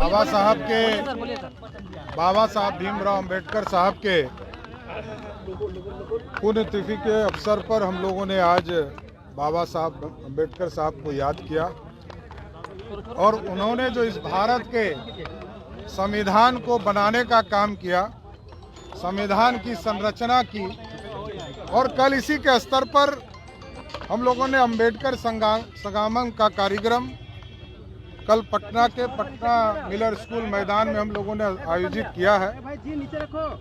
बाबा साहब भीमराव अंबेडकर साहब के पुण्यतिथि के अवसर पर हम लोगों ने आज बाबा साहब अंबेडकर साहब को याद किया और उन्होंने जो इस भारत के संविधान को बनाने का काम किया, संविधान की संरचना की। और कल इसी के स्तर पर हम लोगों ने अंबेडकर संगमम का कार्यक्रम कल पटना के पटना मिलर स्कूल मैदान में हम लोगों ने आयोजित किया है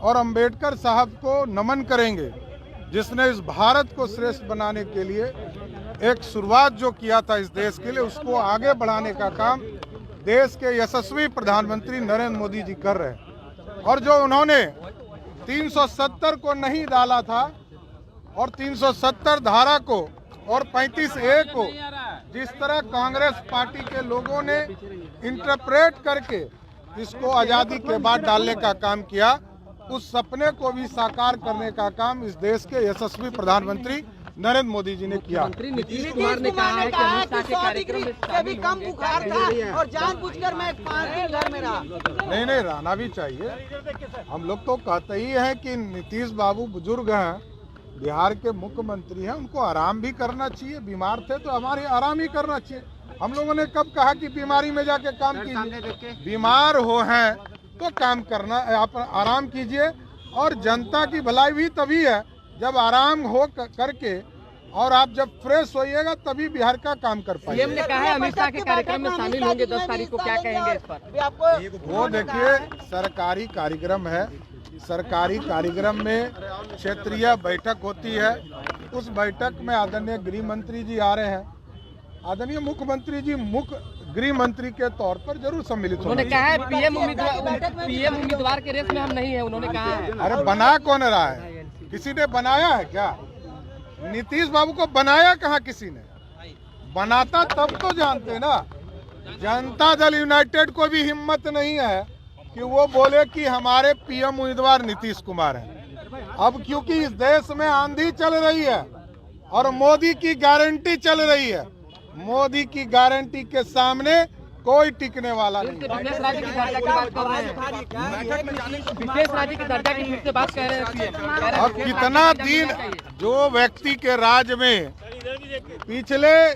और अंबेडकर साहब को नमन करेंगे, जिसने इस भारत को श्रेष्ठ बनाने के लिए एक शुरुआत जो किया था इस देश के लिए, उसको आगे बढ़ाने का काम देश के यशस्वी प्रधानमंत्री नरेंद्र मोदी जी कर रहे हैं। और जो उन्होंने 370 को नहीं डाला था और 370 धारा को और 35A को जिस तरह कांग्रेस पार्टी के लोगों ने इंटरप्रेट करके इसको आज़ादी के बाद डालने का काम किया, उस सपने को भी साकार करने का काम इस देश के यशस्वी प्रधानमंत्री नरेंद्र मोदी जी ने किया। नीतीश कुमार ने कहा है कि अमित शाह के कार्यक्रम में भी कम बुखार था और जानबूझकर मैं 5 दिन घर में रहा। नहीं, रहना भी चाहिए। हम लोग तो कहते ही हैं कि नीतीश बाबू बुजुर्ग हैं, बिहार के मुख्यमंत्री हैं, उनको आराम भी करना चाहिए। बीमार थे तो हमारे आराम ही करना चाहिए। हम लोगों ने कब कहा कि बीमारी में जाके काम कीजिए? बीमार हो हैं तो काम करना, आप आराम कीजिए। और जनता की भलाई भी तभी है जब आराम हो करके और आप जब फ्रेश होइएगा तभी बिहार का काम कर पाएंगे। सीएम ने कहा है अमित शाह के कार्यक्रम में शामिल होंगे 10 तारीख को, क्या कहेंगे इस पर? वो देखिए, सरकारी कार्यक्रम है, सरकारी कार्यक्रम में क्षेत्रीय बैठक होती है। उस बैठक में आदरणीय गृह मंत्री जी आ रहे हैं, आदरणीय मुख्यमंत्री जी मुख्य गृह मंत्री के तौर पर जरूर सम्मिलित होंगे। उन्होंने कहा है पीएम उम्मीदवार के रेस में हम नहीं है, उन्होंने कहा है। अरे बना कौन रहा है? किसी ने बनाया है क्या? नीतीश बाबू को बनाया कहाँ किसी ने? बनाता तब तो जानते ना। जनता दल यूनाइटेड को भी हिम्मत नहीं है कि वो बोले कि हमारे पीएम उम्मीदवार नीतीश कुमार हैं। अब क्योंकि इस देश में आंधी चल रही है और मोदी की गारंटी चल रही है, मोदी की गारंटी के सामने कोई टिकने वाला नहीं। विशेष राज्य की दर्जा की बात कर रहे हैं, विशेष राज्य की दर्जा की फिर से बात कर रहे हैं। और कितना दिन जो व्यक्ति के राज में पिछले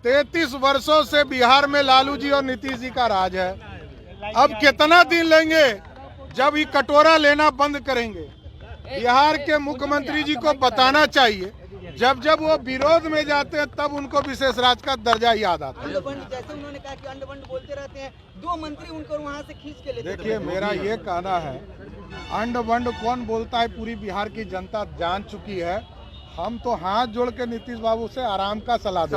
33 वर्षों से बिहार में लालू जी और नीतीश जी का राज है, अब कितना दिन लेंगे जब ये कटोरा लेना बंद करेंगे? बिहार के मुख्यमंत्री जी को बताना चाहिए, जब जब वो विरोध में जाते हैं तब उनको विशेष राज्य का दर्जा याद आता है। जैसे उन्होंने कहा कि अंडबंड बोलते रहते हैं, 2 मंत्री उनको वहां से खींच के लेते हैं। देखिए, मेरा ये कहना है, अंडबंड कौन बोलता है पूरी बिहार की जनता जान चुकी है। हम तो हाथ जोड़ के नीतीश बाबू से आराम का सलाह देते हैं।